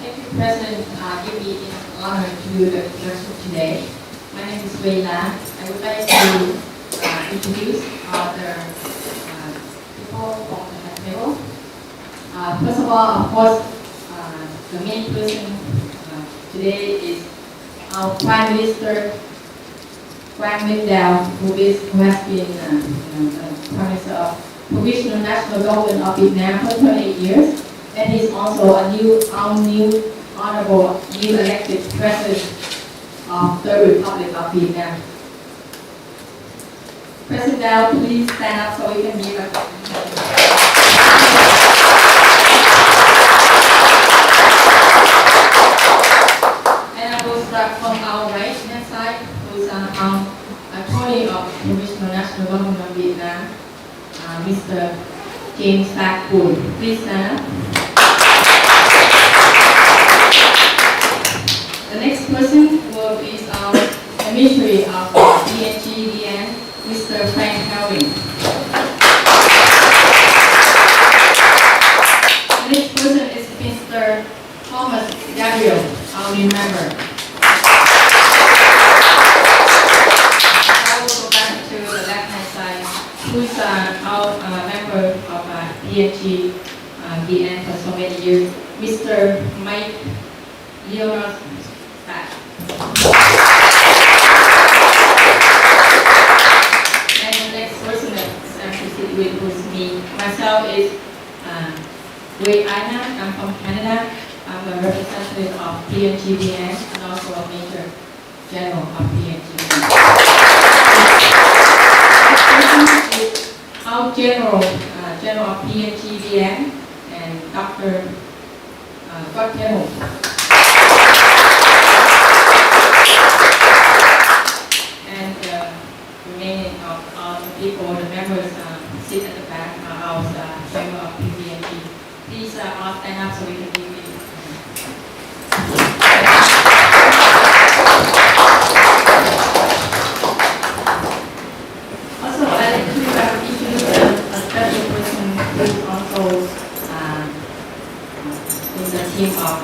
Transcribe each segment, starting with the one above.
Thank you, President, give me an honor to do the introduction today. My name is Wei La. I would like to introduce the people from the table. First of all, of course, the main person today is our Prime Minister, Quang Minh Dao, who has been Prime Minister of Provisional National Government of Vietnam for 28 years, and he's also our new honorable, new elected President of the Republic of Vietnam. President Dao, please stand up so we can give a from our right hand side, who is our attorney of Provisional National Government of Vietnam, Mr. James Phát. Please stand up. The next person is our Secretary of VNCH, Mr. Frank. The next person is Mr. Thomas Gabriel, our new member. Who is our member of VNCH for so many years, Mr. Mike Leonard Phát. And the next person that is actually sitting with me, myself, is Wei Aina. I'm from Canada. I'm a representative of VNCH and also a Major General of VNCH. Our General of VNCH and Dr. Quang. And the remaining of all the people, the members sit at the back of the member of VNCH. Please all stand up so we can give you. Also, I'd like to introduce a special person who is also in the team of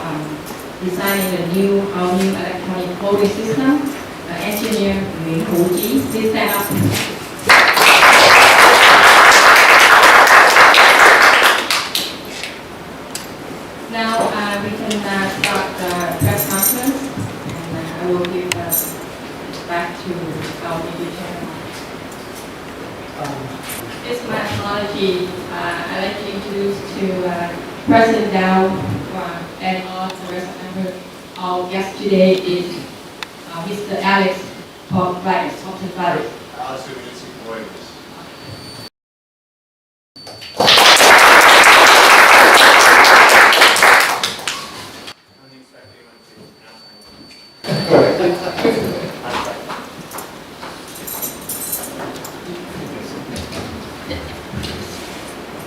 designing our new electronic voting system, engineer VIểT. Please stand up. Now we can start the press conference, and I will give back to our Major General. It's my apology. I'd like to introduce to President Dao and all the rest of the members. Our guest today is Mr. Alex Vargas. Alex, we can see Vargas.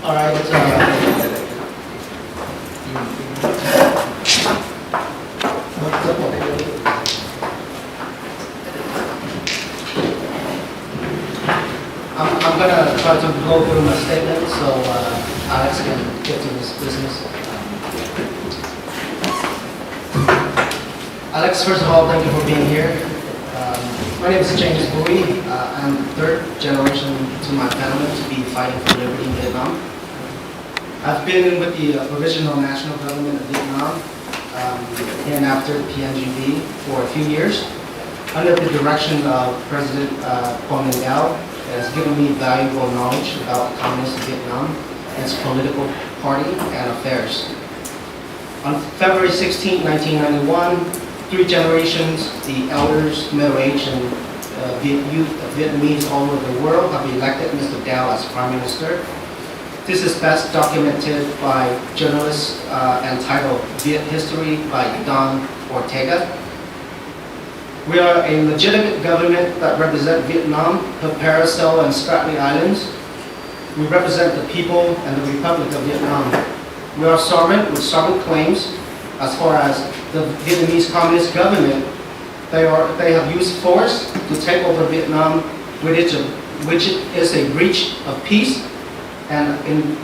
All right. I'm going to try to go through my statement so Alex can get to his business. Alex, first of all, thank you for being here. My name is James Bui. I'm third generation to my family to be fighting for liberty in Vietnam. I've been with the Provisional National Government of Vietnam and after PNGV for a few years. Under the direction of President Quang Minh Dao, it has given me valuable knowledge about Communist Vietnam, its political party and affairs. On February 16, 1991, three generations, the elders, middle-aged, and youth of Vietnamese all over the world have elected Mr. Dao as Prime Minister. This is best documented by journalists entitled Viet History by Don Ortega. We are a legitimate government that represents Vietnam, the Paracel and Spratly Islands. We represent the people and the Republic of Vietnam. We are sovereign with sovereign claims as far as the Vietnamese Communist government. They have used force to take over Vietnam, which is a breach of peace and in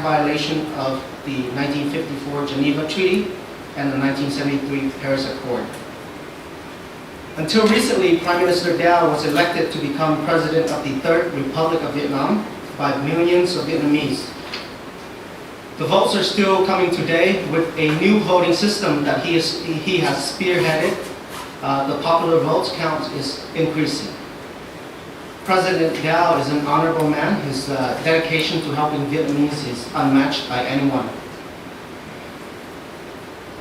violation of the 1954 Geneva Treaty and the 1973 Paris Accord. Until recently, Prime Minister Dow was elected to become president of the Third Republic of Vietnam by millions of Vietnamese. The votes are still coming today with a new voting system that he has spearheaded. The popular votes count is increasing. President Dow is an honorable man. His dedication to helping Vietnamese is unmatched by anyone.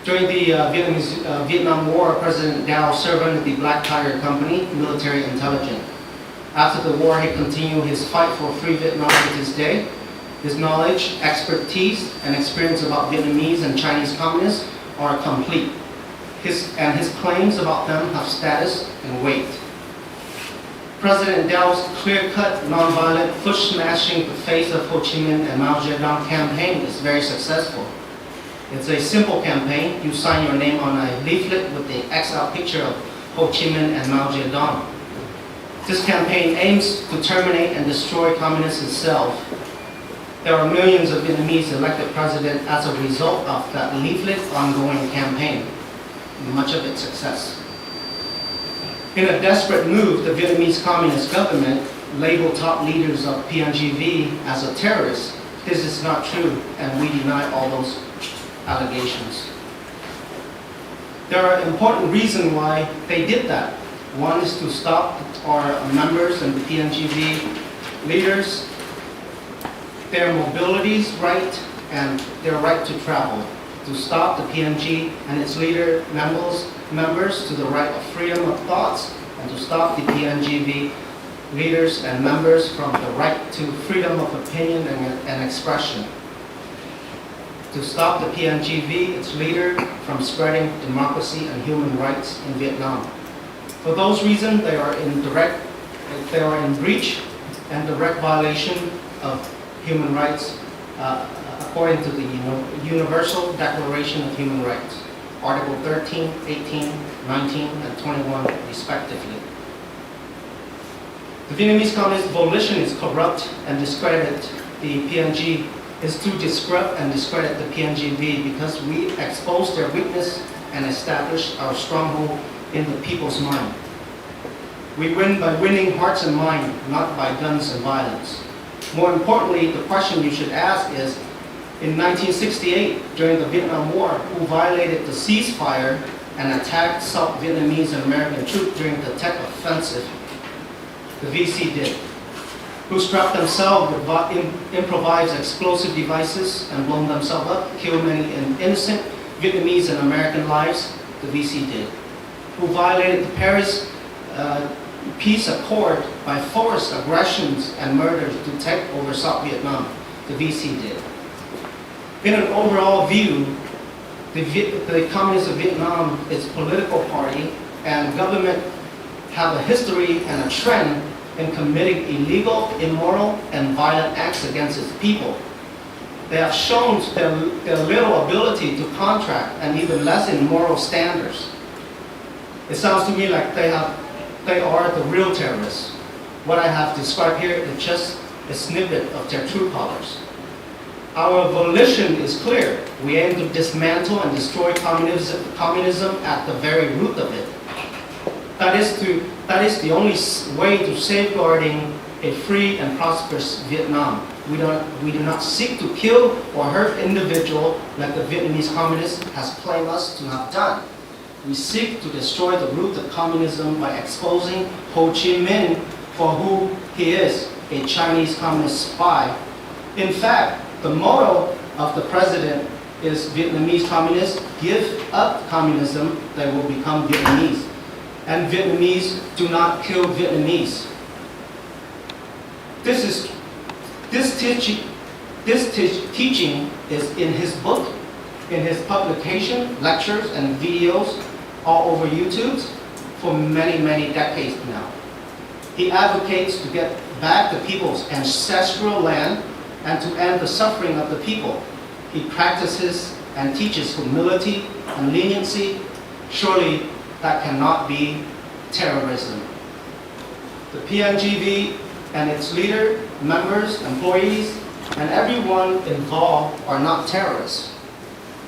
During the Vietnam War, President Dow served under the Black Tiger Company, military intelligence. After the war, he continued his fight for free Vietnam to this day. His knowledge, expertise, and experience about Vietnamese and Chinese communists are complete. His claims about them have status and weight. President Dow's clear-cut, non-violent, push-smashing the face of Ho Chi Minh and Mao Zedong campaign is very successful. It's a simple campaign. You sign your name on a leaflet with the X-out picture of Ho Chi Minh and Mao Zedong. This campaign aims to terminate and destroy communism itself. There are millions of Vietnamese elected president as a result of that leaflet ongoing campaign, much of its success. In a desperate move, the Vietnamese Communist government labeled top leaders of PNGV as a terrorist. This is not true, and we deny all those allegations. There are important reasons why they did that. One is to stop our members and the PNGV leaders, their mobility's right and their right to travel, to stop the PNG and its leader members to the right of freedom of thoughts, and to stop the PNGV leaders and members from the right to freedom of opinion and expression. To stop the PNGV, its leader, from spreading democracy and human rights in Vietnam. For those reasons, they are in breach and direct violation of human rights according to the Universal Declaration of Human Rights, Article 13, 18, 19, and 21, respectively. The Vietnamese Communist volition is corrupt and discredit the PNG, is to disrupt and discredit the PNGV because we expose their weakness and establish our stronghold in the people's mind. We win by winning hearts and minds, not by guns and violence. More importantly, the question you should ask is, in 1968, during the Vietnam War, who violated the ceasefire and attacked South Vietnamese and American troops during the Tet Offensive? The VC did. Who strapped themselves with improvised explosive devices and blown themselves up, killed many innocent Vietnamese and American lives? The VC did. Who violated the Paris peace accord by forced aggressions and murders to take over South Vietnam? The VC did. In an overall view, the Communists of Vietnam, its political party and government have a history and a trend in committing illegal, immoral, and violent acts against its people. They have shown their little ability to contract and even less in moral standards. It sounds to me like they are the real terrorists. What I have described here is just a snippet of their true colors. Our volition is clear. We aim to dismantle and destroy communism at the very root of it. That is the only way to safeguarding a free and prosperous Vietnam. We do not seek to kill or hurt individuals like the Vietnamese communists has claimed us to have done. We seek to destroy the root of communism by exposing Ho Chi Minh for who he is, a Chinese communist spy. In fact, the motto of the president is Vietnamese communists, give up communism, they will become Vietnamese. And Vietnamese do not kill Vietnamese. This teaching is in his book, in his publication, lectures, and videos all over YouTube for many, many decades now. He advocates to get back the people's ancestral land and to end the suffering of the people. He practices and teaches humility and leniency. Surely that cannot be terrorism. The PNGV and its leader, members, employees and everyone involved are not terrorists.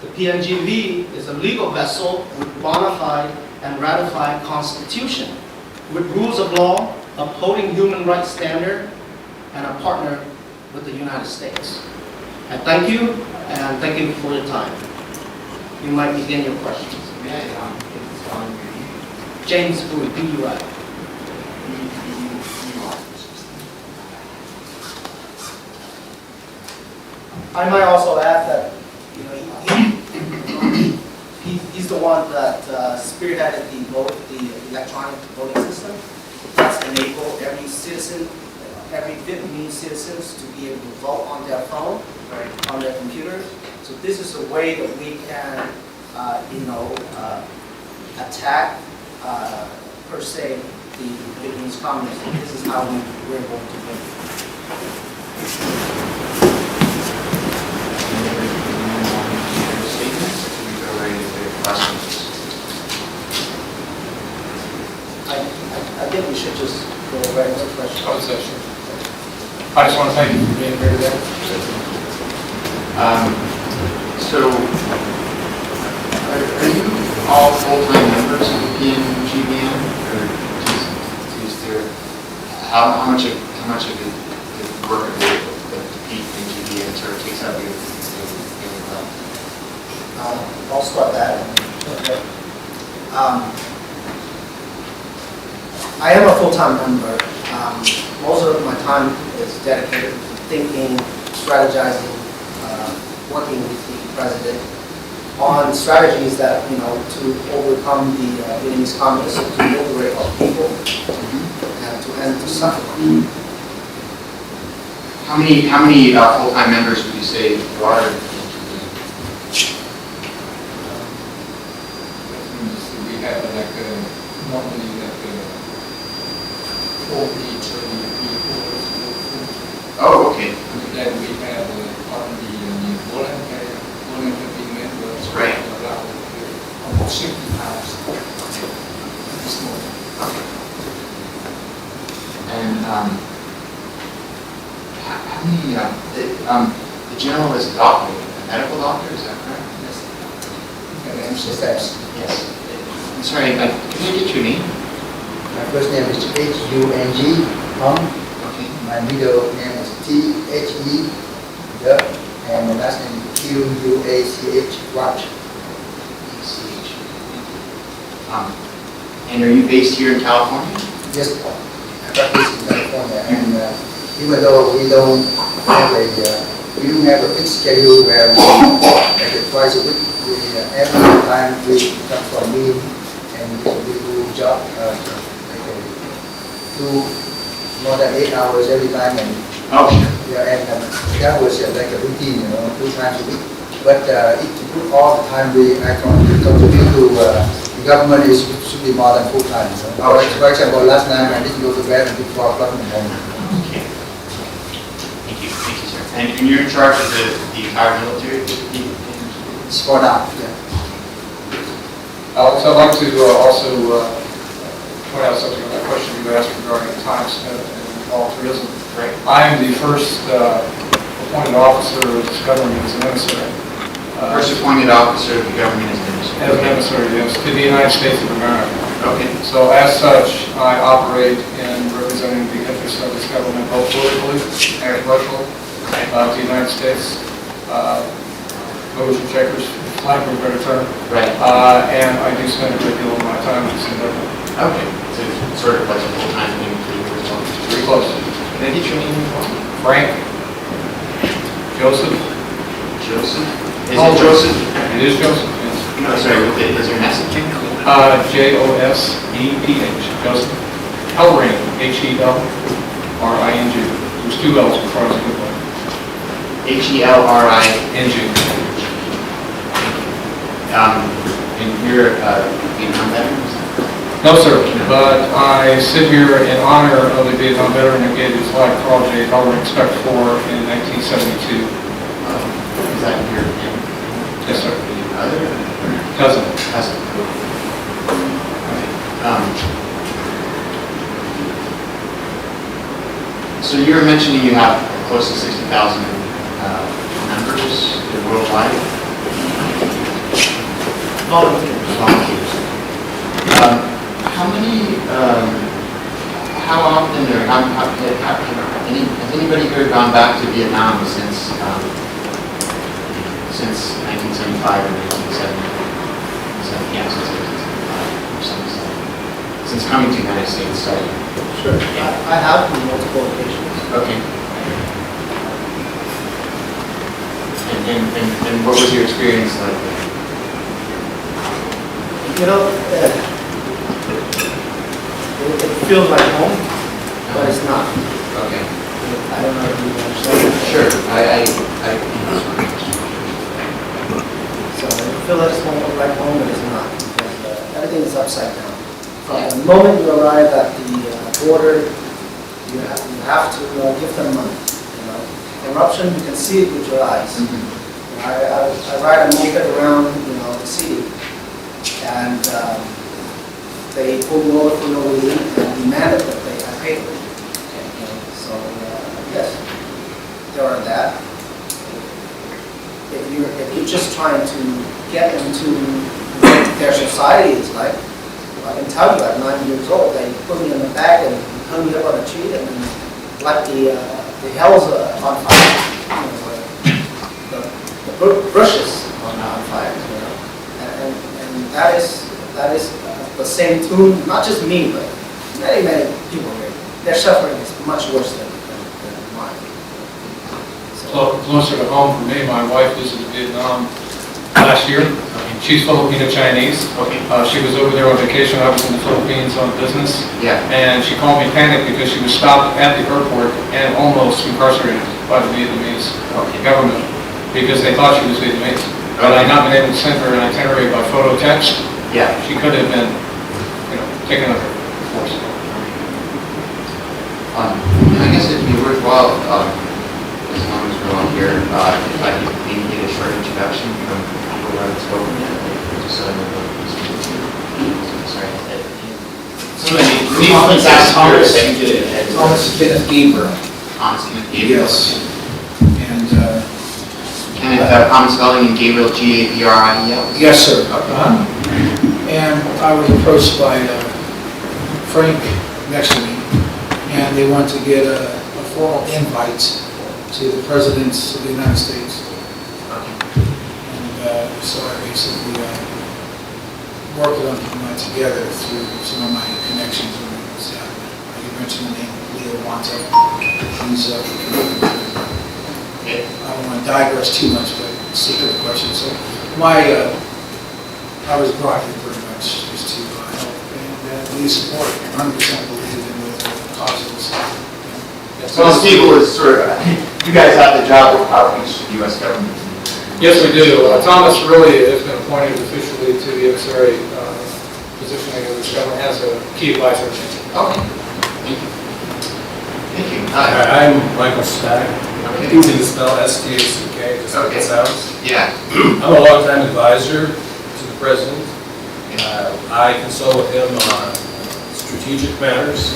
The PNGV is a legal vessel with bona fide and ratified constitution, with rules of law, upholding human rights standard, and a partner with the United States. I thank you, and thank you for your time. You might begin your questions. May I get this on your name? James Bowie, DUI. I might also add that he's the one that spearheaded the electronic voting system that's enabled every citizen, every Vietnamese citizens to be able to vote on their phone, on their computers. So this is a way that we can, attack per se the Vietnamese communists. And this is how we're going to win. I think we should just go right into the question. Oh, so sure. I just want to thank you for being here today. So, are you all full-time members of the PNGVN, or is there how much of the work of the PNGVN sort of takes up your time? I'll start that. Okay. I am a full-time member. Most of my time is dedicated to thinking, strategizing, working with the president on strategies that, to overcome the Vietnamese communists, to liberate our people, and to end the suffering. How many full-time members would you say you are? We have normally 40 people. Oh, okay. Then we have on the voluntary members. Right. Around almost 60,000 this morning. Okay. And how many? The general is a doctor, a medical doctor. Is that correct? Yes. Yes. I'm sorry. Can you get your name? My first name is H-U-N-G, Hong. Okay. My middle name is T-H-E, and my last name is Q-U-A-C-H, Watch. And are you based here in California? Yes, I practice in California, and even though we don't have a fixed schedule where we make it twice a week, every time we come from me and we do job, do more than 8 hours every time, and that was like a routine, 2 times a week. But all the time I contribute to the government should be more than full time. For example, last night I didn't go to bed until 4 o'clock in the morning. Okay. Thank you, sir. And you're in charge of the entire military? It's for now. Yeah. Alex, I'd like to also point out something on that question you asked regarding time spent in volunteerism. Right. I am the first appointed officer of this government as an emissary. First appointed officer of the government as an emissary. As an emissary, yes, to the United States of America. Okay. So as such, I operate in representing the interests of this government both politically and commercially to the United States. Movers and shakers, lack of a better term. Right. And I do spend a great deal of my time in this endeavor. Okay. So it's sort of like a full-time thing for you as well. Pretty close. Can I get your name as well? Frank. Joseph. Joseph? Is it Joseph? It is Joseph, yes. No, sorry, is there an S? J-O-S-E-P-H. Joseph. Hellring, H-E-L-R-I-N-G. There's 2 L's before I was a good one. H-E-L-R-I-N-G. N-G. And you're a Vietnam veteran? No, sir, but I sit here in honor of a Vietnam veteran who gave his life for all J. Hellring Respect for in 1972. Is that your family? Yes, sir. Other? Cousin. Cousin. Okay. So you were mentioning you have close to 60,000 members worldwide? Volunteers. How many, how often, or has anybody here gone back to Vietnam since 1975 or 1970? Yeah, since 1975 or something. Since coming to the United States, studying. Sure. I have on multiple occasions. Okay. And what was your experience like? You know, it feels like home, but it's not. Okay. I don't know if you understand. Sure. So it feels like it's like home, but it's not. Because everything is upside down. From the moment you arrive at the border, you have to give them money. You know, corruption, you can see it with your eyes. I ride a moped around, the city, and they pull me over for no reason and demanded that I pay for it. So yes, there are that. If you're just trying to get into what their society is like, I can tell you at 9 years old, they put me in the bag and hung me up on a tree and like the hell's on fire. The brushes are now on fire, and that is the same tune. Not just me, but many people here. Their suffering is much worse than mine. So closer to home for me, my wife visited Vietnam last year. She's Filipino-Chinese. Okay. She was over there on vacation. I was in the Philippines on business. Yeah. And she called me panicked because she was stopped at the airport and almost incarcerated by the Vietnamese government because they thought she was Vietnamese. But I had not been able to send her an itinerary by photo text. Yeah. She could have been, taken under force. I guess it'd be worthwhile, as long as we're all here, if I could maybe get a short introduction from people who haven't spoken yet. Just so I know sorry. Thomas Kenneth Gabriel. Thomas Kenneth Gabriel. Yes. And Kenneth, common spelling in Gabriel, Gabriel. yes, sir. And I was approached by Frank next to me, and they want to get a formal invite to the presidents of the United States. And so I basically worked on putting that together through some of my connections. You mentioned the name Leo Wanta. He's I don't want to digress too much, but stick to the question. So I was brought here pretty much just to help and we support 100% believe in the causes. So Steve was sort of, you guys have the job of outreach to the U.S. government. Yes, we do. Thomas really has been appointed officially to the emissary positioning of this government as a key advisor. Okay. Thank you. Thank you. Hi, I'm Michael Stack. Easy to spell S-T-A-C-K, just like it sounds. Yeah. I'm a long-time advisor to the president. I consult with him on strategic matters,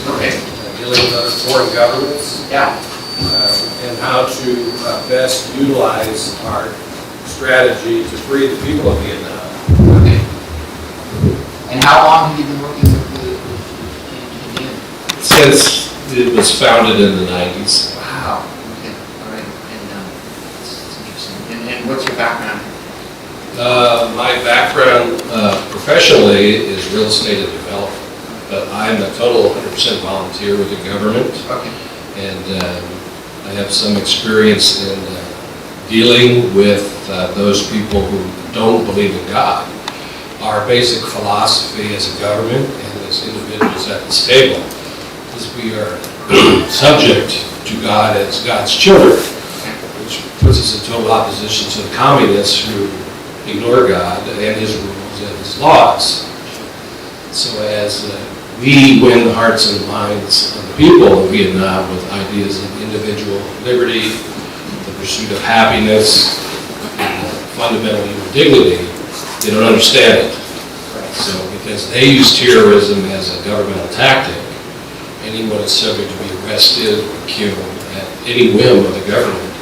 dealing with other foreign governments, and how to best utilize our strategy to free the people of Vietnam. Okay. And how long have you been working with the Since it was founded in the 90s. Wow. Okay. All right. And that's interesting. And what's your background? My background professionally is real estate and development, but I'm a total 100% volunteer with the government. Okay. And I have some experience in dealing with those people who don't believe in God. Our basic philosophy as a government and as individuals at this table is we are subject to God as God's children, which puts us in total opposition to the communists who ignore God and His rules and His laws. So as we win the hearts and minds of the people of Vietnam with ideas of individual liberty, the pursuit of happiness, and fundamental human dignity, they don't understand it. So because they use terrorism as a governmental tactic, anyone is subject to be arrested or killed at any whim of the government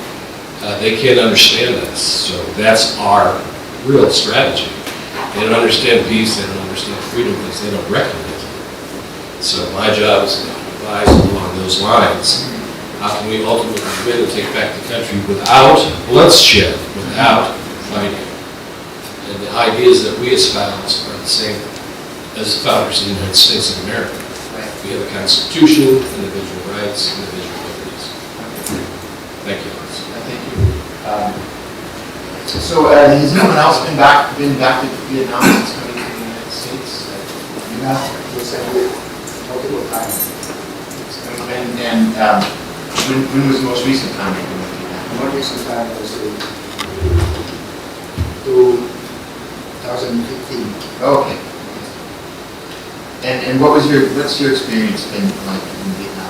they can't understand us. So that's our real strategy. They don't understand peace, they don't understand freedom because they don't recognize it. So my job is to advise along those lines. How can we ultimately win and take back the country without bloodshed, without fighting? And the ideas that we espouse are the same as the founders of the United States of America. We have a constitution, individual rights, individual liberties. Thank you. Thank you. So has anyone else been back to Vietnam since coming to the United States? Yeah, multiple times. And when was the most recent time you went to Vietnam? The most recent time was in 2015. Okay. And what's your experience been like in Vietnam?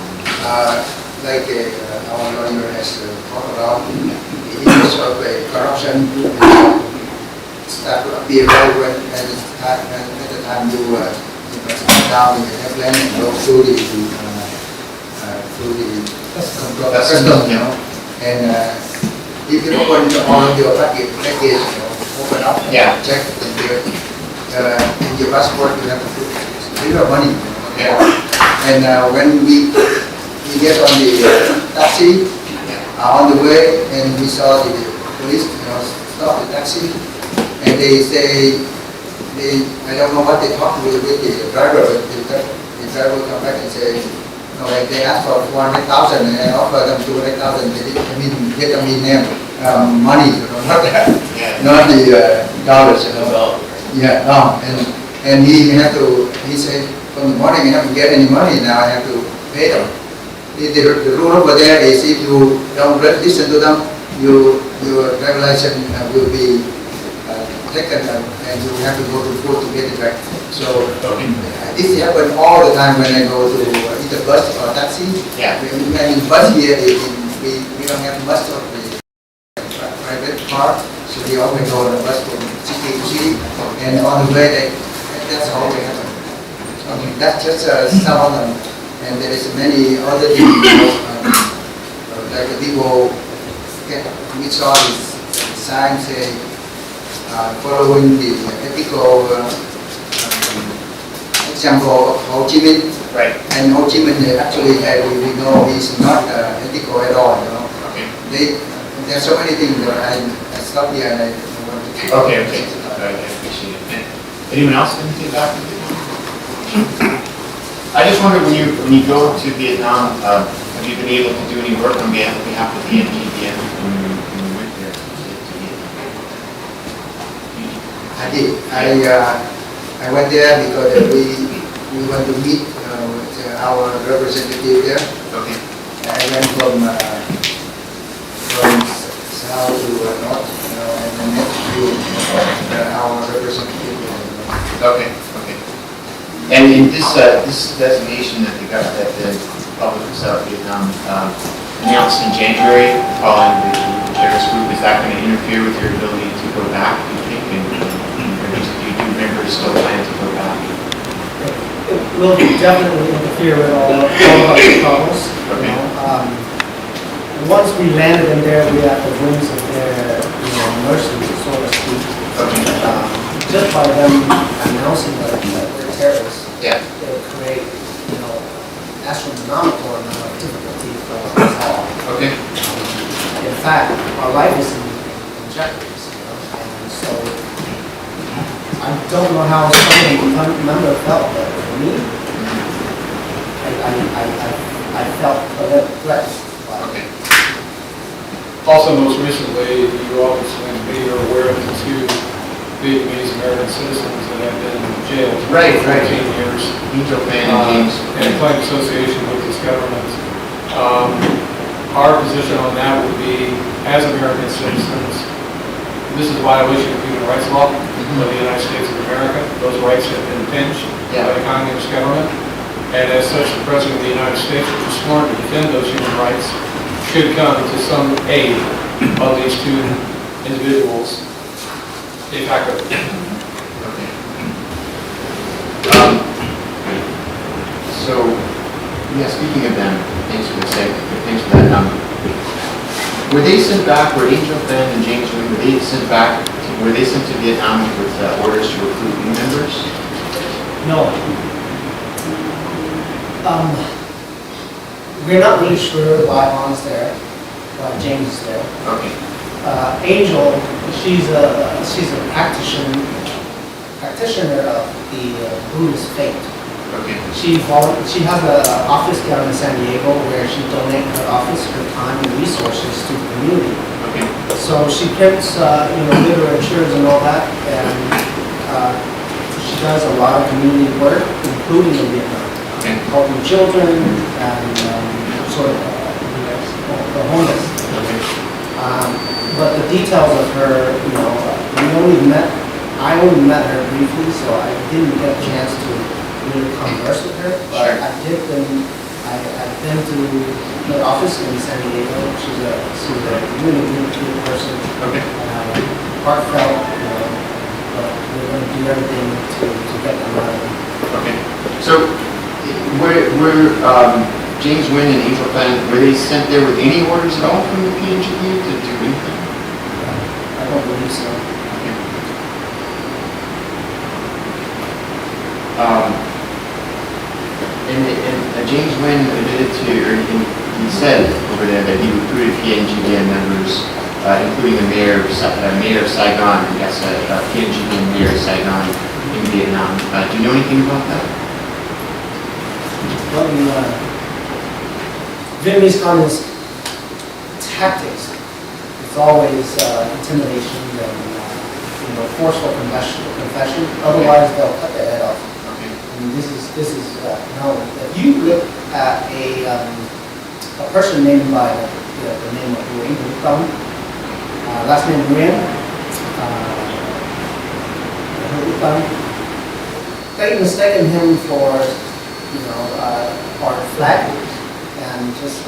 Our lawyer has talked about the issues of corruption start to appear right when at the time you sit down in the airplane and go through the customs, you know, and if you open all of your package, open up, check in your passport, you have to put little money. And when we get on the taxi, on the way, and we saw the police, stop the taxi, and they say, I don't know what they talked with the driver, but the driver come back and say, they asked for 400,000, and I offered them 200,000. They didn't get money, not the dollars, Yeah, no, and he said, from the morning I haven't get any money, now I have to pay them. The rule over there is if you don't listen to them, your driver license will be taken and you have to go to court to get it back. So this happens all the time when I go to either bus or taxi. When bus here, we don't have much of the private car, so we always go on the bus from city to city, and on the way, that's all we have. That's just some of them. And there is many other things, like the people we saw this sign say following the ethical example of Ho Chi Minh. Right. And Ho Chi Minh actually, we know he's not ethical at all. There are so many things that I stop here and I want to. Okay. I appreciate it. Anyone else anything back? I just wonder when you go to Vietnam, have you been able to do any work on behalf of the NGVN when you went there to Vietnam? I did. I went there because we want to meet with our representative there. Okay. I went from south to north, and then next to our representative there. Okay. And in this designation that the Republic of South Vietnam announced in January following the terrorist group, is that going to interfere with your ability to go back, do you think? And do members still plan to go back? It will definitely interfere with all of our troubles. Okay. Once we landed in there, we had the wings of their mercy, so to speak. Okay. Just by them announcing that we're terrorists, Yeah. it will create, astronomical amount of difficulty for us all. Okay. In fact, our life is in jeopardy, and so I don't know how some member felt, but for me, I felt a little threatened. Okay. Also, most recently, you obviously maybe are aware of the two Vietnamese American citizens that have been jailed for 14 years. And claim association with this government. Our position on that would be, as American citizens, this is a violation of human rights law of the United States of America. Those rights have been pinched by the communist government. And as such, the President of the United States, which is sworn to defend those human rights, should come to some aid of these two individuals. De facto. Okay. So, speaking of them, thanks for that. Were they sent back, were Angel Fan and James Wynn, were they sent back, were they sent to Vietnam with orders to recruit new members? No. We're not really sure why On's there, why James is there. Okay. Angel, she's a practitioner of the Buddhist faith. Okay. She has an office down in San Diego where she donates her office, her time, and resources to the community. Okay. So she prints, literatures and all that, and she does a lot of community work, including in Vietnam, helping children and the homeless. Okay. But the details of her, I only met her briefly, so I didn't get a chance to really converse with her. But I've been to her office in San Diego. She's a really good person. Okay. Heartfelt, but we're going to do everything to get them out of it. Okay. So, were James Wynn and Angel Fan, were they sent there with any orders at all from the PNGV to do anything? I don't believe so. Okay. And James Wynn admitted to, or he said over there that he recruited PNGVN members, including the mayor of Saigon, yes, PNGVN mayor of Saigon in Vietnam. Do you know anything about that? Well, Vietnamese Communist tactics, it's always intimidation and forceful confession. Otherwise, they'll cut their head off. Okay. And this is known. If you look at a person named by the name of Nguyen Tam, last name Nguyen, they mistaken him for our flag and just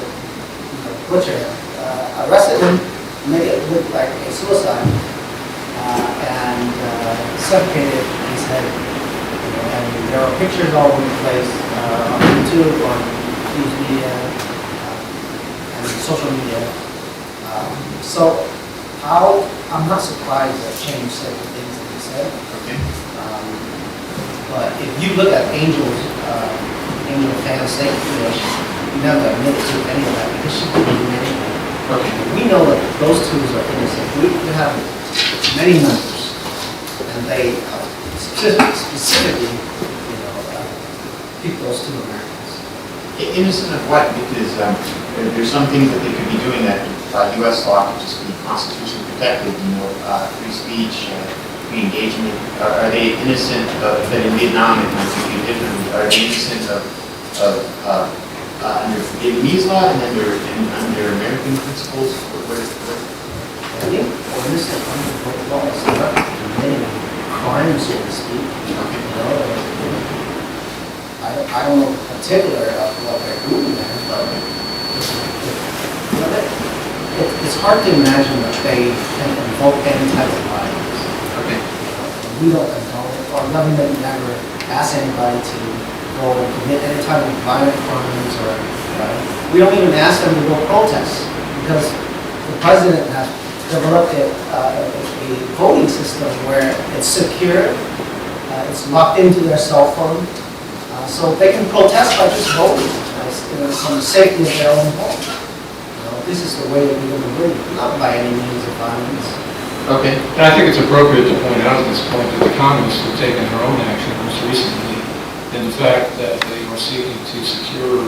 butcher him. Arrested him, made it look like a suicide, and suffocated his head. And there are pictures all over the place on YouTube, on news media, and social media. So I'm not surprised that Change said the things that he said. Okay. But if you look at Angel Fan's statement, you never admit to any of that because she didn't do anything. Okay. We know that those two are innocent. We have many members, and they specifically, pick those two Americans. Innocent of what? Because there's some things that they could be doing that U.S. law could just be constitutionally protected. Free speech, free engagement. Are they innocent of that in Vietnam? It might be different. Are they innocent of under Vietnamese law and under American principles? I think we're innocent under both laws. They're not committing crimes, so to speak. I don't know the particular of what they're doing there, but it's hard to imagine that they can invoke any type of violence. Okay. We don't condone it. Our government never asks anybody to go and commit any type of violent crimes, or we don't even ask them to go protest because the president has developed a voting system where it's secure, it's locked into their cell phone, so they can protest by just voting from the safety of their own home. This is the way that we're going to win, not by any means of violence. Okay. And I think it's appropriate to point out at this point that the communists have taken their own action most recently in the fact that they are seeking to secure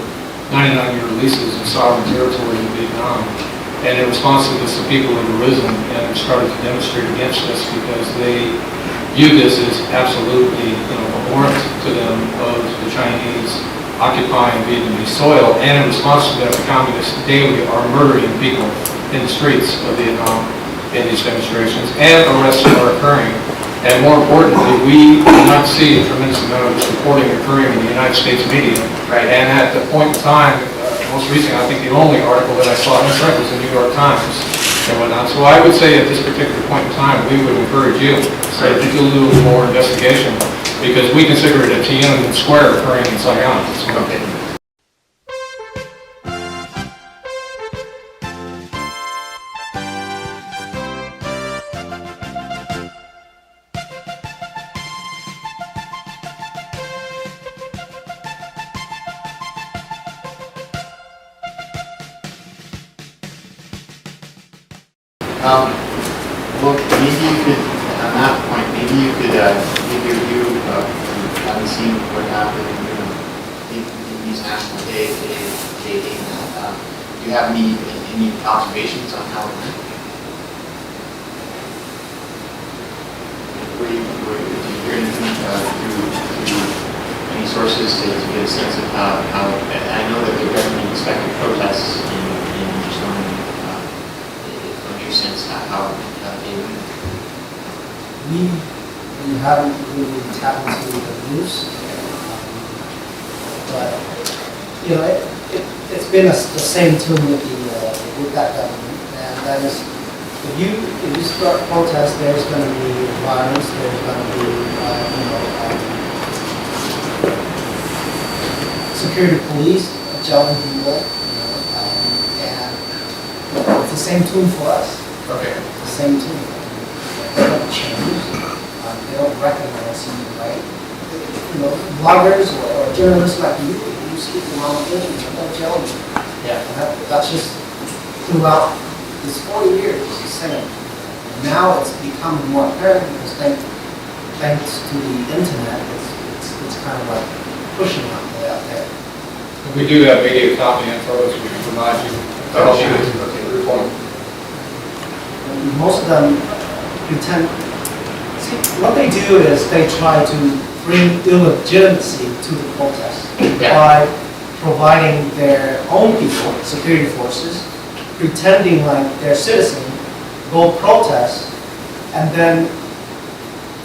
99-year leases in sovereign territory in Vietnam. And in response to this, the people have arisen and have started to demonstrate against this because they view this as absolutely abhorrent to them of the Chinese occupying Vietnamese soil. And in response to that, the communists daily are murdering people in the streets of Vietnam in these demonstrations, and arrests are occurring. And more importantly, we do not see a tremendous amount of this reporting occurring in the United States media. Right. And at the point in time, most recently, I think the only article that I saw in print was the New York Times and whatnot. So I would say at this particular point in time, we would encourage you to do a little more investigation because we consider it a Tiananmen Square occurring in Saigon. Okay. Well, maybe you could, on that point, maybe you could give your view of having seen what happened in these national day. Do you have any observations on how it went? Did you hear anything through any sources to get a sense of how I know that the government expected protests in just wondering from your sense how they went? We haven't really tapped into the news, but you know, it's been the same tune with that government, and that is, if you start protests, there's going to be violence, there's going to be security police jailing people, and it's the same tune for us. Okay. It's the same tune. They don't change. They don't recognize human right. Bloggers or journalists like you speak the wrong thing, don't jail you. Yeah. That's just throughout this 40 years, it's the same. Now it's becoming more apparent because thanks to the internet, it's kind of like pushing out there. We do have media copy and photos we can provide you. Most of them pretend. See, what they do is they try to bring illegitimacy to the protest by providing their own people, security forces, pretending like they're citizens, go protest, and then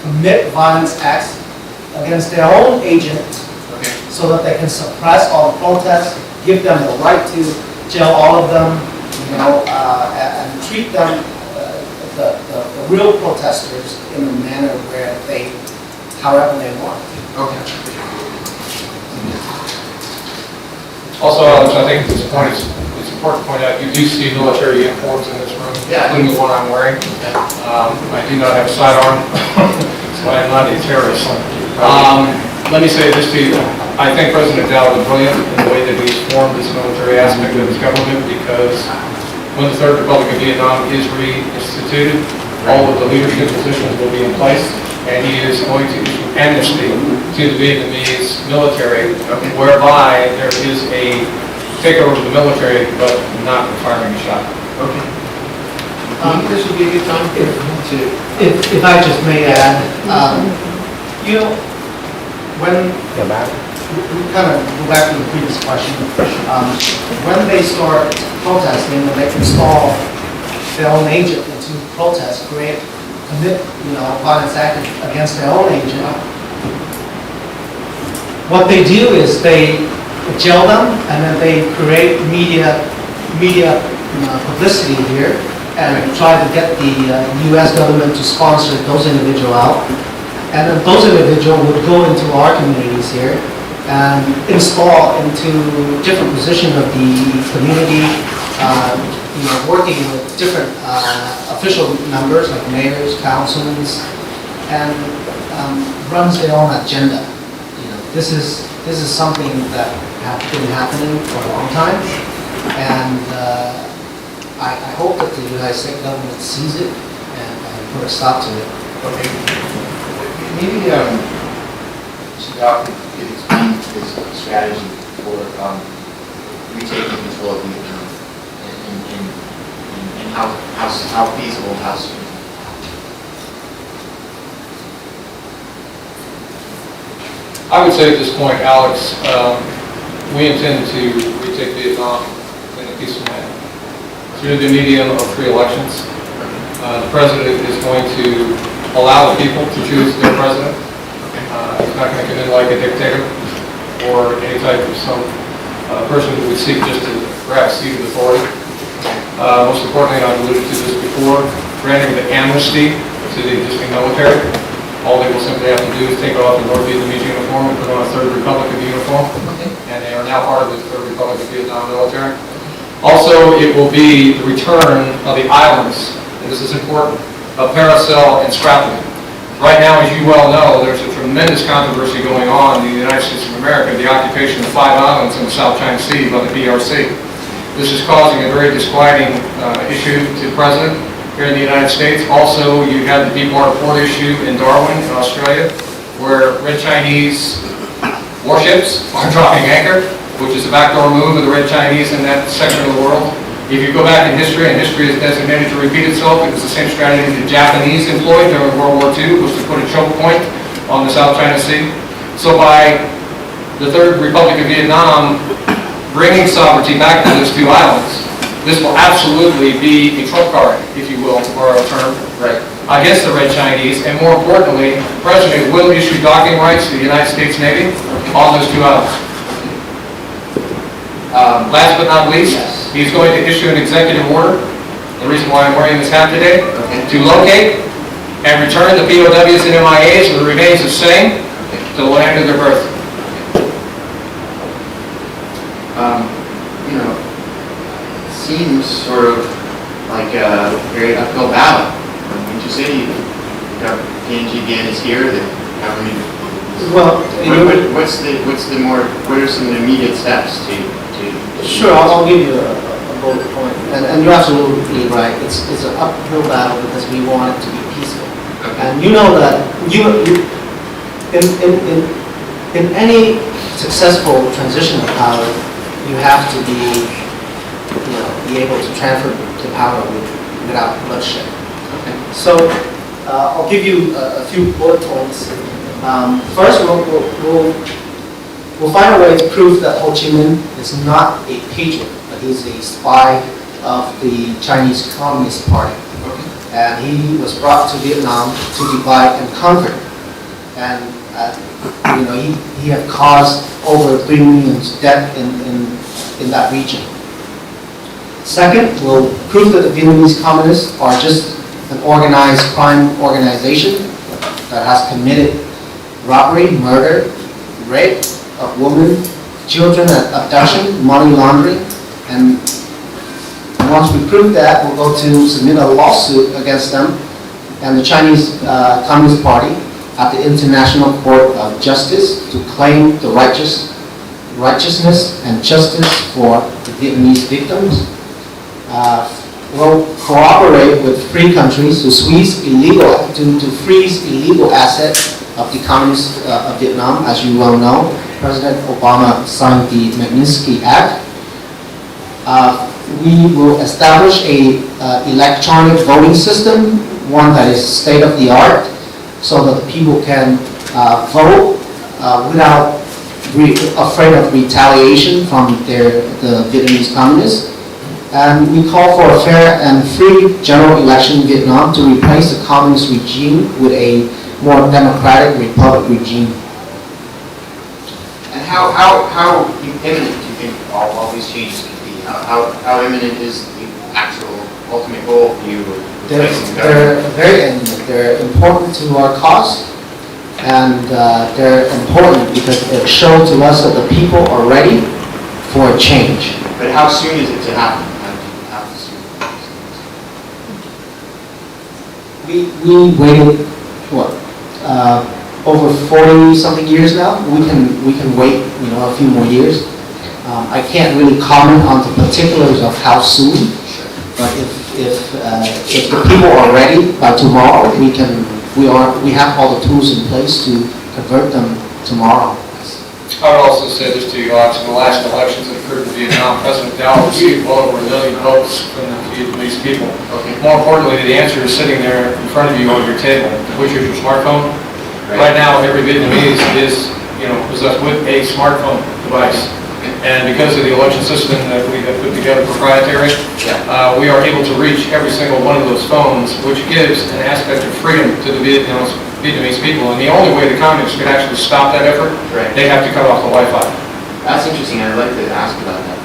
commit violence acts against their own agent, so that they can suppress all the protests, give them the right to jail all of them, and treat them, the real protesters, in a manner where however they want. Okay. Also, Alex, I think at this point it's important to point out you do see military uniforms in this room, including the one I'm wearing. I do not have a sidearm, so I am not a terrorist. Let me say this to you. I think President Dow was brilliant in the way that he's formed this military aspect of his government, because when the Third Republic of Vietnam is reinstituted, all of the leadership positions will be in place, and he is going to issue amnesty to the Vietnamese military, whereby there is a takeover of the military, but not firing a shot. Okay. This would be a good time If I just may add, when we kind of go back to the previous question, when they start protesting, when they install their own agent into protest, commit violence act against their own agent, what they do is they jail them, and then they create media publicity here, and try to get the U.S. government to sponsor those individuals out. And then those individuals would go into our communities here and install into different positions of the community, working with different official members like mayors, councilmen, and runs their own agenda. This is something that has been happening for a long time, and I hope that the United States government sees it and put a stop to it. Okay. Maybe Doc could explain his strategy for retaking control of Vietnam, and how feasible, how soon. I would say at this point, Alex, we intend to retake Vietnam in a peaceful manner through the medium of free elections. The president is going to allow the people to choose their president. He's not going to come in like a dictator or any type of some person who would seek just to grab a seat of authority. Most importantly, and I've alluded to this before, granting the amnesty to the existing military. All they will simply have to do is take off the North Vietnamese uniform and put on a Third Republic uniform, and they are now part of the Third Republic of Vietnam military. Also, it will be the return of the islands, and this is important, of Paracel and Scrapping. Right now, as you well know, there's a tremendous controversy going on in the United States of America, the occupation of 5 islands in the South China Sea by the PRC. This is causing a very disquieting issue to the President, here in the United States. Also, you have the deepwater port issue in Darwin, in Australia, where Red Chinese warships are dropping anchor, which is a backdoor move of the Red Chinese in that section of the world. If you go back in history, and history is designated to repeat itself, it was the same strategy the Japanese employed during World War II, was to put a choke point on the South China Sea. So by the Third Republic of Vietnam bringing sovereignty back to those two islands, this will absolutely be a trump card, if you will, to borrow a term, against the Red Chinese, and more importantly, the President will issue docking rights to the United States Navy on those two islands. Last but not least, he's going to issue an executive order, the reason why I'm wearing this hat today, to locate and return the POWs and MIAs with the remains of same to the land of their birth. You know, it seems sort of like a very uphill battle. Wouldn't you say? PNGVN is here, the government. Well, what are some immediate steps to sure, I'll give you a bullet point. And you're absolutely right. It's an uphill battle because we want it to be peaceful. And you know that in any successful transition of power, you have to be able to transfer the power without bloodshed. So I'll give you a few bullet points. First, we'll find a way to prove that Ho Chi Minh is not a patriot, but he's a spy of the Chinese Communist Party. And he was brought to Vietnam to divide and conquer. And he had caused over 3 million death in that region. Second, we'll prove that the Vietnamese communists are just an organized crime organization that has committed robbery, murder, rape of women, children, abduction, money laundering, and once we prove that, we'll go to submit a lawsuit against them and the Chinese Communist Party at the International Court of Justice to claim the righteousness and justice for the Vietnamese victims. We'll cooperate with free countries to freeze illegal assets of the Communists of Vietnam. As you well know, President Obama signed the Magnitsky Act. We will establish a electronic voting system, one that is state-of-the-art, so that the people can vote without afraid of retaliation from the Vietnamese communists. And we call for a fair and free general election in Vietnam to replace the communist regime with a more democratic republic regime. And how imminent do you think all these changes can be? How imminent is the actual ultimate goal for you? They're very imminent. They're important to our cause, and they're important because it shows to us that the people are ready for a change. But how soon is it to happen? How soon? We waited over 40-something years now. We can wait a few more years. I can't really comment on the particulars of how soon, but if the people are ready by tomorrow, we have all the tools in place to convert them tomorrow. I would also say this to you, Alex, in the last elections that occurred in Vietnam, President ÞAO received well over 1 million votes from the Vietnamese people. More importantly, the answer is sitting there in front of you on your table, which is your smartphone. Right now, every Vietnamese is possessed with a smartphone device. And because of the election system that we have put together proprietary, we are able to reach every single one of those phones, which gives an aspect of freedom to the Vietnamese people. And the only way the communists could actually stop that effort, they have to cut off the Wi-Fi. That's interesting. I'd like to ask about that.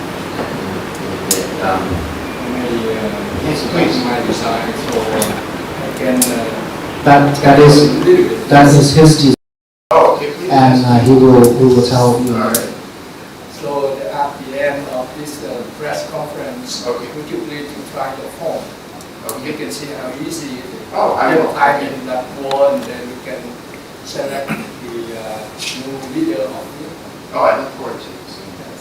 Yes, please. My design, so I can. That is his design. Oh, okay, please. And he will tell you. All right. So at the end of this press conference, would you please try your phone? You can see how easy it is. Oh, I will. Type in that one, then you can select the new video of you. Oh, I look forward to seeing that.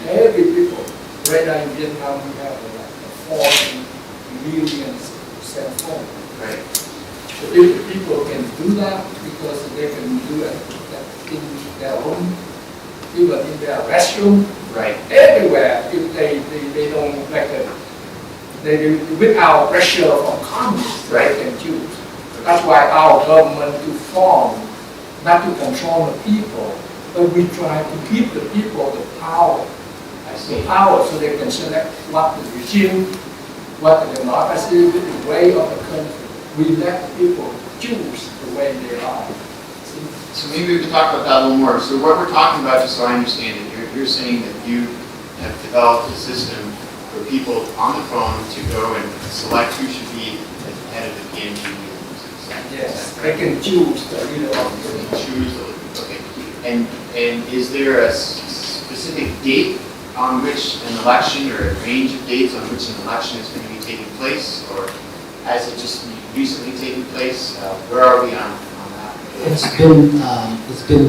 Every people, right now in Vietnam, we have like 40 million cell phone. Right. So if the people can do that, because they can do it in their own, even in their restroom, Right. everywhere, if they don't like it, they without pressure from Congress, Right. they can choose. That's why our government to form, not to control the people, but we try to give the people the power. I see. The power so they can select what the regime, what the democracy, the way of the country. We let the people choose the way they are. See? So maybe we could talk about that a little more. So what we're talking about, just so I understand it, you're saying that you have developed a system for people on the phone to go and select who should be at the head of the PNG meeting. Yes, they can choose the leader of the They can choose the, okay. And is there a specific date on which an election, or a range of dates on which an election is going to be taking place, or has it just recently taken place? Where are we on that? It's been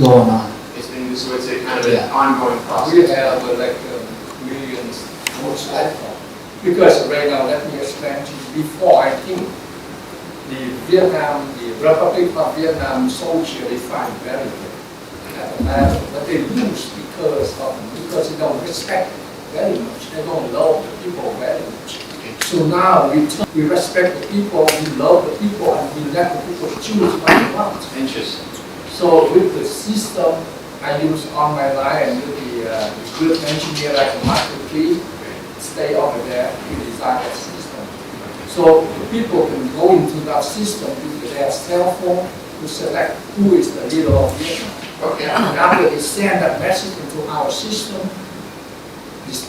going on. It's been, so it's a kind of an ongoing process. We have like millions votes electoral. Because right now, let me explain to you. Before, I think the Republic of Vietnam soldier they fight very good at the battle, but they lose because they don't respect very much. They don't love the people very much. So now we respect the people, we love the people, and we let the people choose what they want. Interesting. So with the system, I use on my line and with the good engineer like Master Tree, stay over there, we design that system. So the people can go into that system with their cell phone to select who is the leader of Vietnam. Okay. And after they send that message into our system,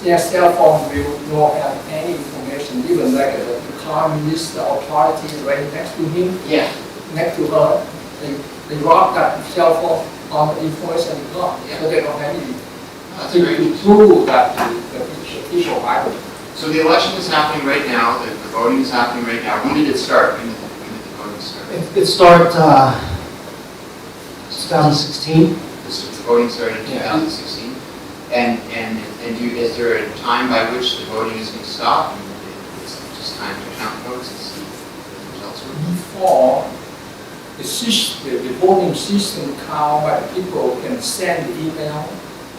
their cell phone will not have any information, even like the communist authority right next to him, Yeah. next to her. They rob that cell phone on the information they got, so they don't have any. That's To great. prove that the people are. So the election is happening right now, the voting is happening right now. When did it start? When did the voting start? It started 2016. So the voting started in Yeah. 2016. And is there a time by which the voting is going to stop? And it's just time to count votes and see what the results were? Before, the voting system count by people can send the email,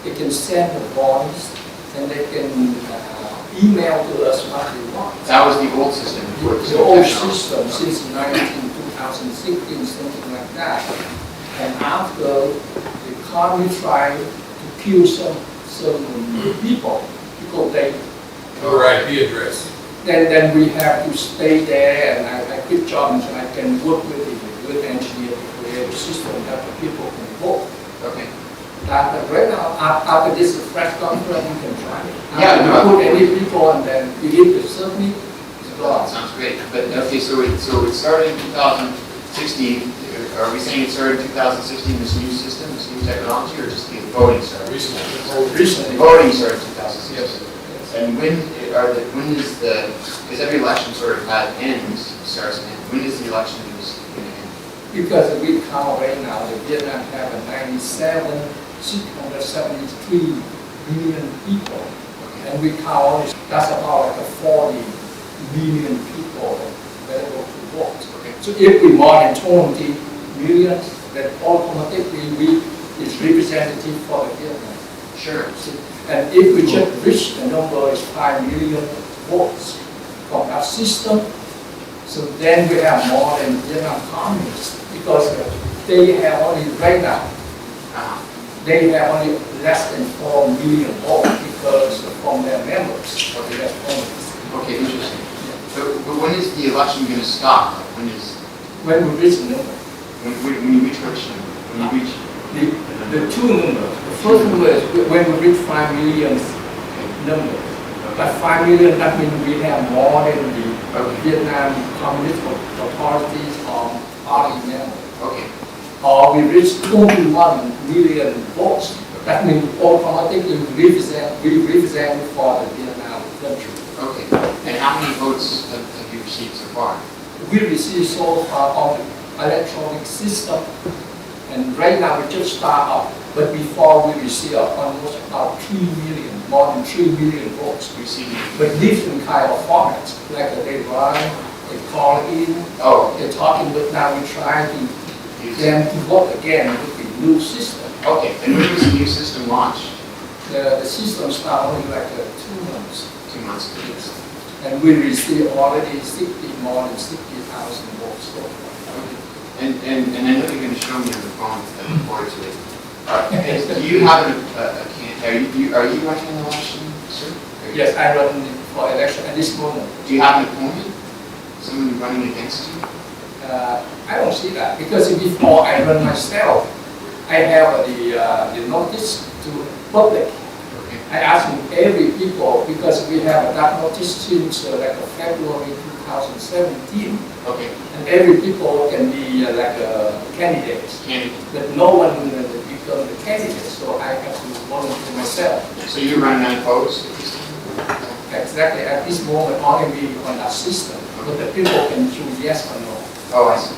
they can send the voice, and they can email to us what they want. That was the old system. before The old technology. system since 2016, something like that. And after the economy tried to kill some people, because they Your IP address. then we have to stay there, and I quit job and I can work with the engineer to create a system that the people can vote. Okay. That right now, after this press conference, you can try it. Yeah, You no. put any people and then you hit the submit, it's That gone. sounds great. But okay, so it started in 2016. Are we saying it started in 2016, this new system, this new technology, or just the voting started? Recently. Recently. Voting started in 2016. Yes. And when is the, because every election sort of has ends, starts and ends. When is the election going to end? Because we count right now, the Vietnam have a 673 million people. And we count, that's about like a 40 million people available to vote. Okay. So if we more than 20 million, then automatically it's representative for the Vietnam. Sure. And if we just reach the number is 5 million votes from that system, so then we have more than Vietnam communists, because they have only, right now, they have only less than 4 million votes because from their members of the communists. Okay, interesting. But when is the election going to stop? When When we reach the number, you reach which number? When you reach? the two numbers, the first number is when we reach 5 million number. But 5 million, that means we have more than the Vietnam Communist authorities or party members. Okay. Or we reach 21 million votes. That means automatically we represent for the Vietnam country. Okay. And how many votes have you received so far? We receive so far on the electronic system, and right now we just start up. But before we receive almost about 3 million, more than 3 million votes. Receiving. But different kind of formats, like they run they call in, Oh, they're talking, but now we try to get them to work again with the new system. okay. And when was the new system launched? The system started only like 2 months. 2 months ago. And we received already more than 60,000 votes so far. And I know you're going to show me on the phone. I look forward to it. Do you have are you running an election, sir? Yes, I run for election at this moment. Do you have an opponent? Someone running against you? I don't see that because before I run myself, I have the notice to public. Okay. I ask every people because we have that notice since like February 2017, Okay. and every people can be like candidates, but no one become the candidate, so I have to volunteer myself. So you're running unopposed? Exactly at this moment, only be on that system, but the people can choose yes or no. Oh, I see.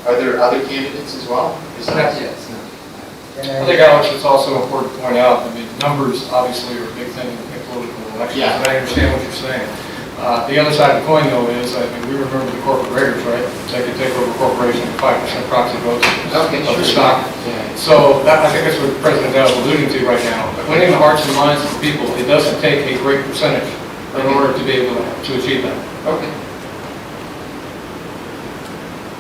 Are there other candidates as well? Not yet. I think, Alex, it's also important to point out, I mean, numbers obviously are a big thing in political elections, Yeah. and I understand what you're saying. The other side of the coin, though, is, I mean, we remember the corporate raiders, right? They could take over a corporation with 5% proxy votes Okay, of the sure. stock. Yeah. So that, I think that's what President Dow is alluding to right now. Winning the hearts and minds of the people, it doesn't take a great percentage in order to be able to achieve that. Okay.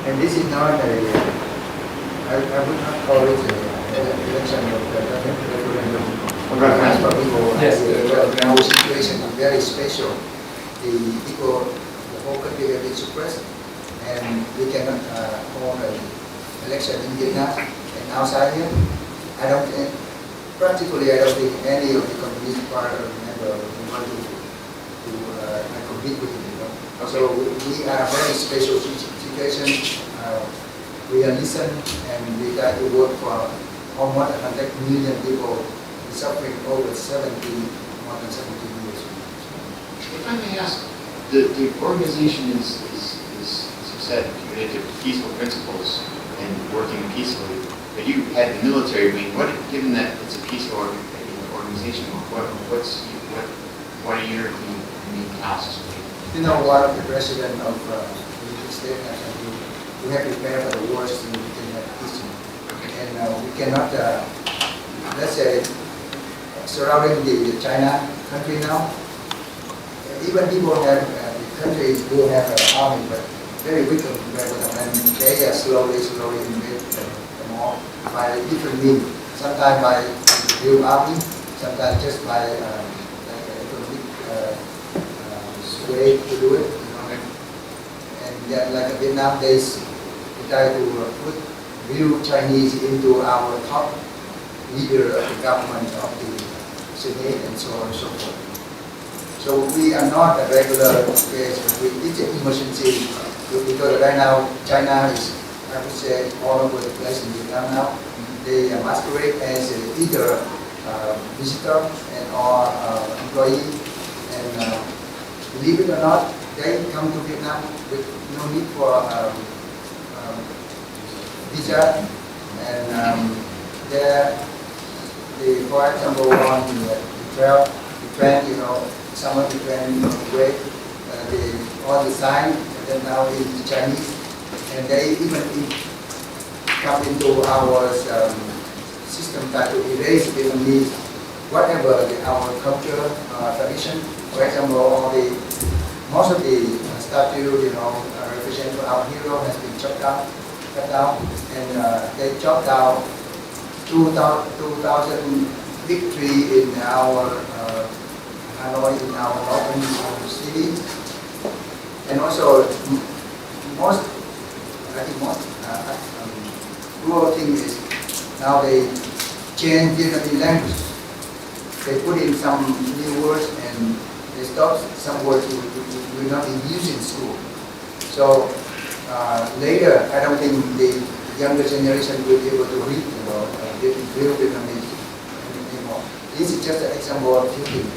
And this is not I would not call it an election of the referendum. Referendum. For people, Yes, our situation is very special. The people, the whole country have been suppressed, and we cannot hold an election in Vietnam and outside here. Practically, I don't think any of the Communist Party member want to compete with it. You know? So we are a very special situation. We are listen and we try to work for almost 100 million people suffering over more than 70 years. If I may ask, the organization is, as you said, committed to peaceful principles and working peacefully. But you had the military wing. Given that it's a peaceful organization, what are your main tasks? You know, one of the president of the VIωρίT State, we have to prepare for the worst and we can have peace. And we cannot, let's say, surrounding the China country now, even people have, the countries do have an army, but very weak compared with them, and they are slowly invade them all by different means. Sometimes by real army, sometimes just by economic way to do it. And then, like Vietnam, they try to put real Chinese into our top leader of the government of the Senate and so on and so forth. So we are not a regular case. It's an emergency because right now China is, I would say, all over the place in Vietnam now. They masquerade as either visitor and or employee, and believe it or not, they come to Vietnam with no need for visa, and they, for example, on the train, you know, someone to train way, they all the sign, and then now in Chinese, and they even come into our system try to erase Vietnamese, whatever our culture, tradition. For example, most of the statue, you know, representing our hero has been cut down, and they chopped down 2,000 big tree in our Hanoi, in our northern city, and also most rural thing is now they change Vietnamese language. They put in some new words and they stop some words we will not be used in school. So later, I don't think the younger generation will be able to read, you know, real Vietnamese anymore. This is just an example of thinking.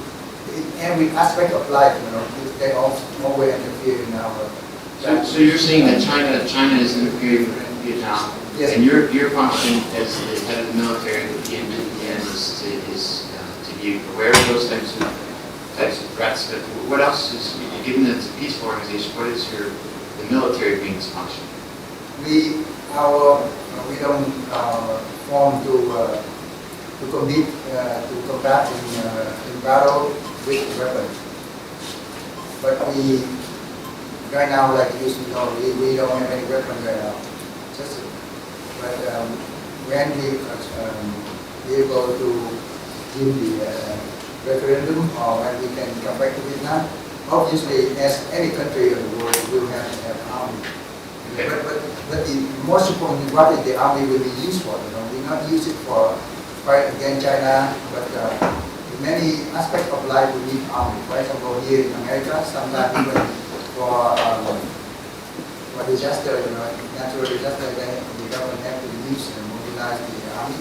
In every aspect of life, you know, they always interfere in our. So you're saying that China is interfering with Vietnam, yes. And your function as the head of the military, the PN is to be aware of those types of types of threats, but what else is, given that it's a peaceful organization, what is the military wing's function? We don't form to compete, to combat in battle with weapons. But we, right now, like you know, we don't have any weapons right now. But when we be able to give the referendum, or when we can come back to Vietnam, obviously, as any country in the world, will have to have army. Okay. But the most important, what is the army will be used for? You know, we not use it for fight against China, but in many aspects of life we need army. For example, here in America, sometimes even for disaster, you know, natural disaster, then the government have to use and mobilize the army.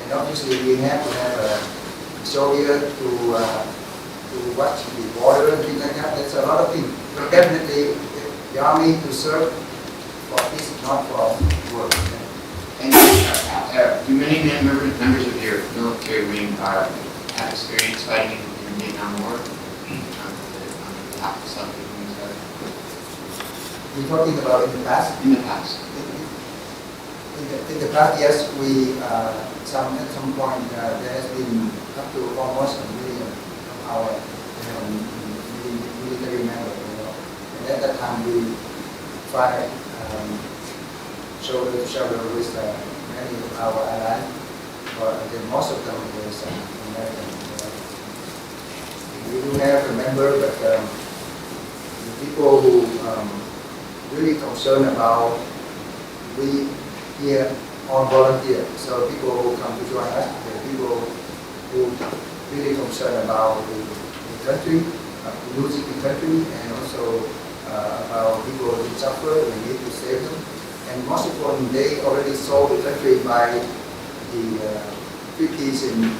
And obviously, we have to have a soldier to watch the border and things like that. That's a lot of things. But definitely, the army to serve for peace, not for war. And do many members of your military wing have experience fighting in the Vietnam War? We're talking about in the past? In the past. In the past, yes, we at some point there has been up to almost 1 million of our military members. You know. And at that time, we fight shoulder to shoulder with many of our allies, but most of them is American. We do have a member, but the people who really concerned about we here on volunteer. So people who come to join us, the people who really concerned about the country, losing the country, and also about people who suffer, we need to save them. And most important, they already saw the country by the 50s and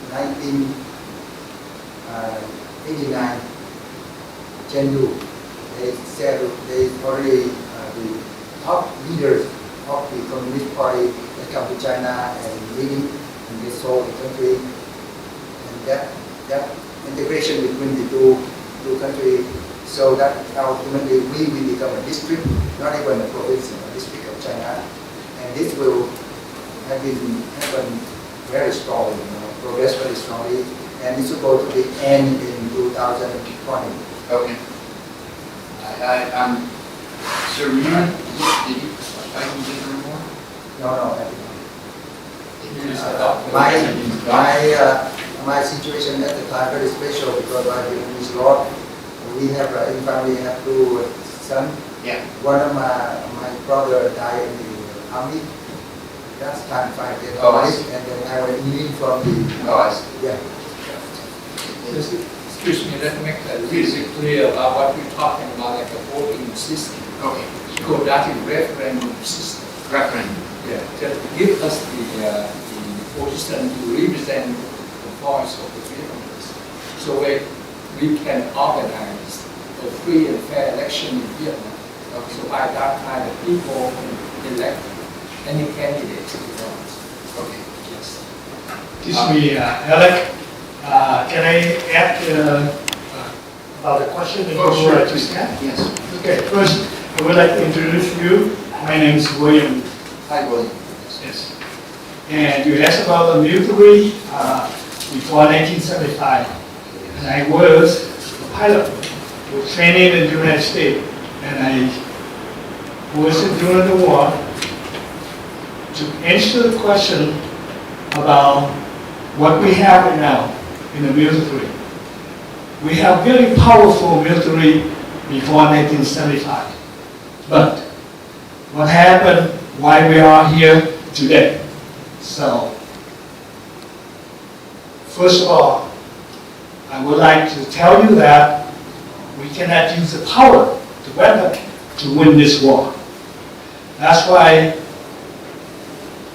1989 Chengdu. They said they already the top leaders of the Communist Party that come to China and leading, and they saw the country, and that integration between the two countries, so that ultimately we will become a district, not even a province, a district of China, and this will happen very strongly, you know, progress very strongly, and it's supposed to be end in 2020. Okay. So did you fight in Vietnam War? No, my situation at the time very special because I Vietnamese Lord. We have in family have 2 sons. Yeah. One of my brother died in the army. That's time 5 years Oh, old, and then I went in from the. Oh, I see. Yeah. Excuse me, let me make that really clear about what we're talking about, like a voting system. Okay. So that is referendum system. Referendum. Yeah, just give us the position to represent the voice of the Vietnamese. So we can organize a free and fair election in Vietnam. Okay. So by that time, the people can elect any candidate they want. Okay. Yes. This is me, Alec. Can I add about the question that you just had? Yes. Okay, first, I would like to introduce you. My name is William. Hi, William. Yes. And you asked about the military before 1975. And I was a pilot with training in the United States. And I was during the war. To answer the question about what we have right now in the military, we have very powerful military before 1975. But what happened, why we are here today? So, first of all, I would like to tell you that we cannot use the power, the weapon, to win this war. That's why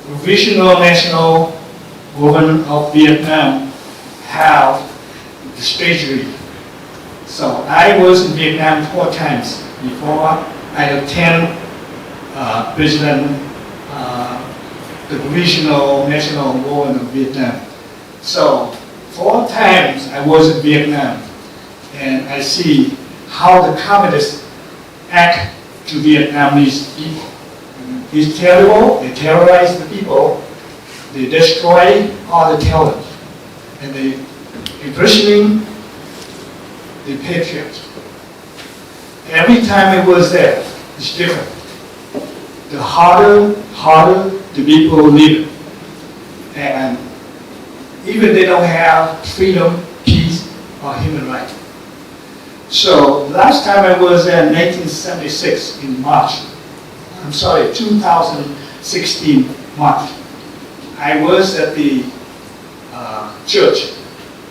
Provisional National Government of Vietnam have the strategy. So I was in Vietnam 4 times before I attend President the provisional national government of Vietnam. So 4 times I was in Vietnam, and I see how the communists act to Vietnamese people. It's terrible. They terrorize the people. They destroy all the talent, and they imprisoning the patriots. Every time I was there, it's different. The harder the people live, and even they don't have freedom, peace, or human rights. So last time I was there in 1976 in March. 2016 March. I was at the church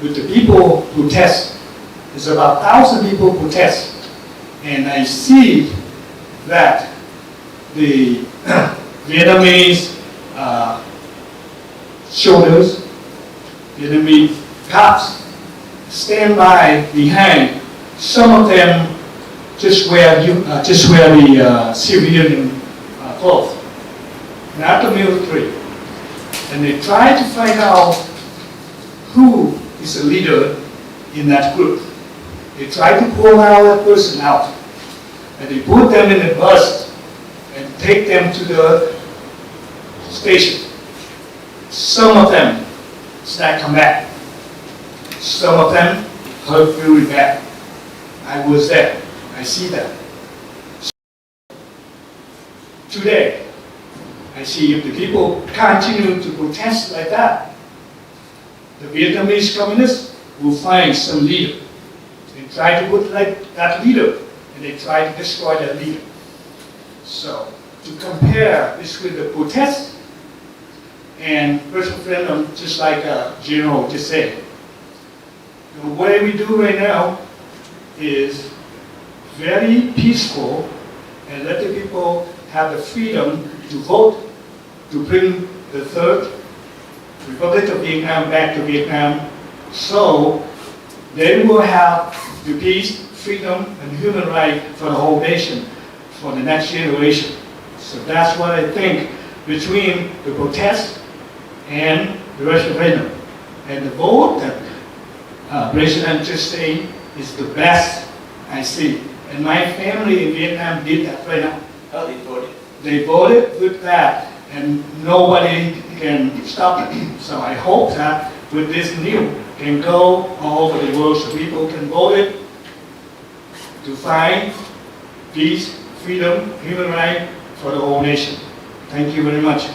with the people who protest. There's about 1,000 people protest, and I see that the Vietnamese soldiers, Vietnamese cops, stand by behind. Some of them just wear the civilian clothes, not the military, and they try to find out who is the leader in that group. They try to pull out that person out, and they put them in a bus and take them to the station. Some of them start come back. Some of them hurt really bad. I was there. I see that. Today, I see if the people continue to protest like that, the Vietnamese communists will find some leader. They try to put like that leader, and they try to destroy that leader. So, to compare this with the protest and referendum, just like General just said, the way we do right now is very peaceful and let the people have the freedom to vote to bring the third Republic of Vietnam back to Vietnam, so they will have the peace, freedom, and human right for the whole nation, for the next generation. So that's what I think between the protest and the referendum. And the vote that President just said is the best I see. And my family in Vietnam did that right now. How they voted? They voted with that, and nobody can stop it. So I hope that with this news can go all over the world so people can vote it to find peace, freedom, human rights for the whole nation. Thank you very much.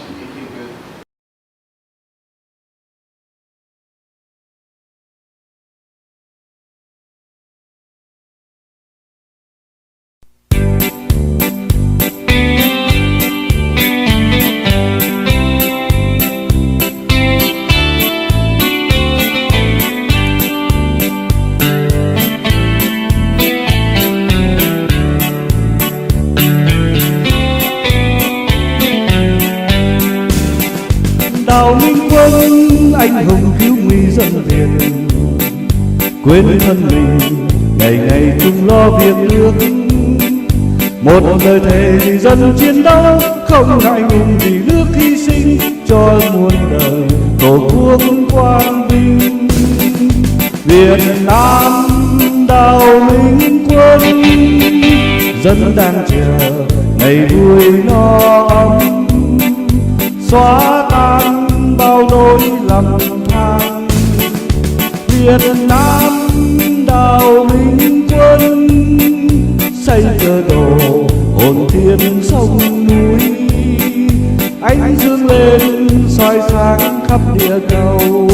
Đào Minh Quân, anh hùng cứu nguy dân Việt, quên thân mình ngày ngày chung lo việc nước. Một lời thề vì dân chiến đấu, không ngại ngùng vì nước hy sinh cho muôn đời tổ quốc quang vinh. Việt Nam Đào Minh Quân, dân đang chờ ngày vui no ấm, xóa tan bao nỗi lầm than. Việt Nam Đào Minh Quân, xây cơ đồ hồn thiên sông núi, ánh dương lên soi sáng khắp địa cầu.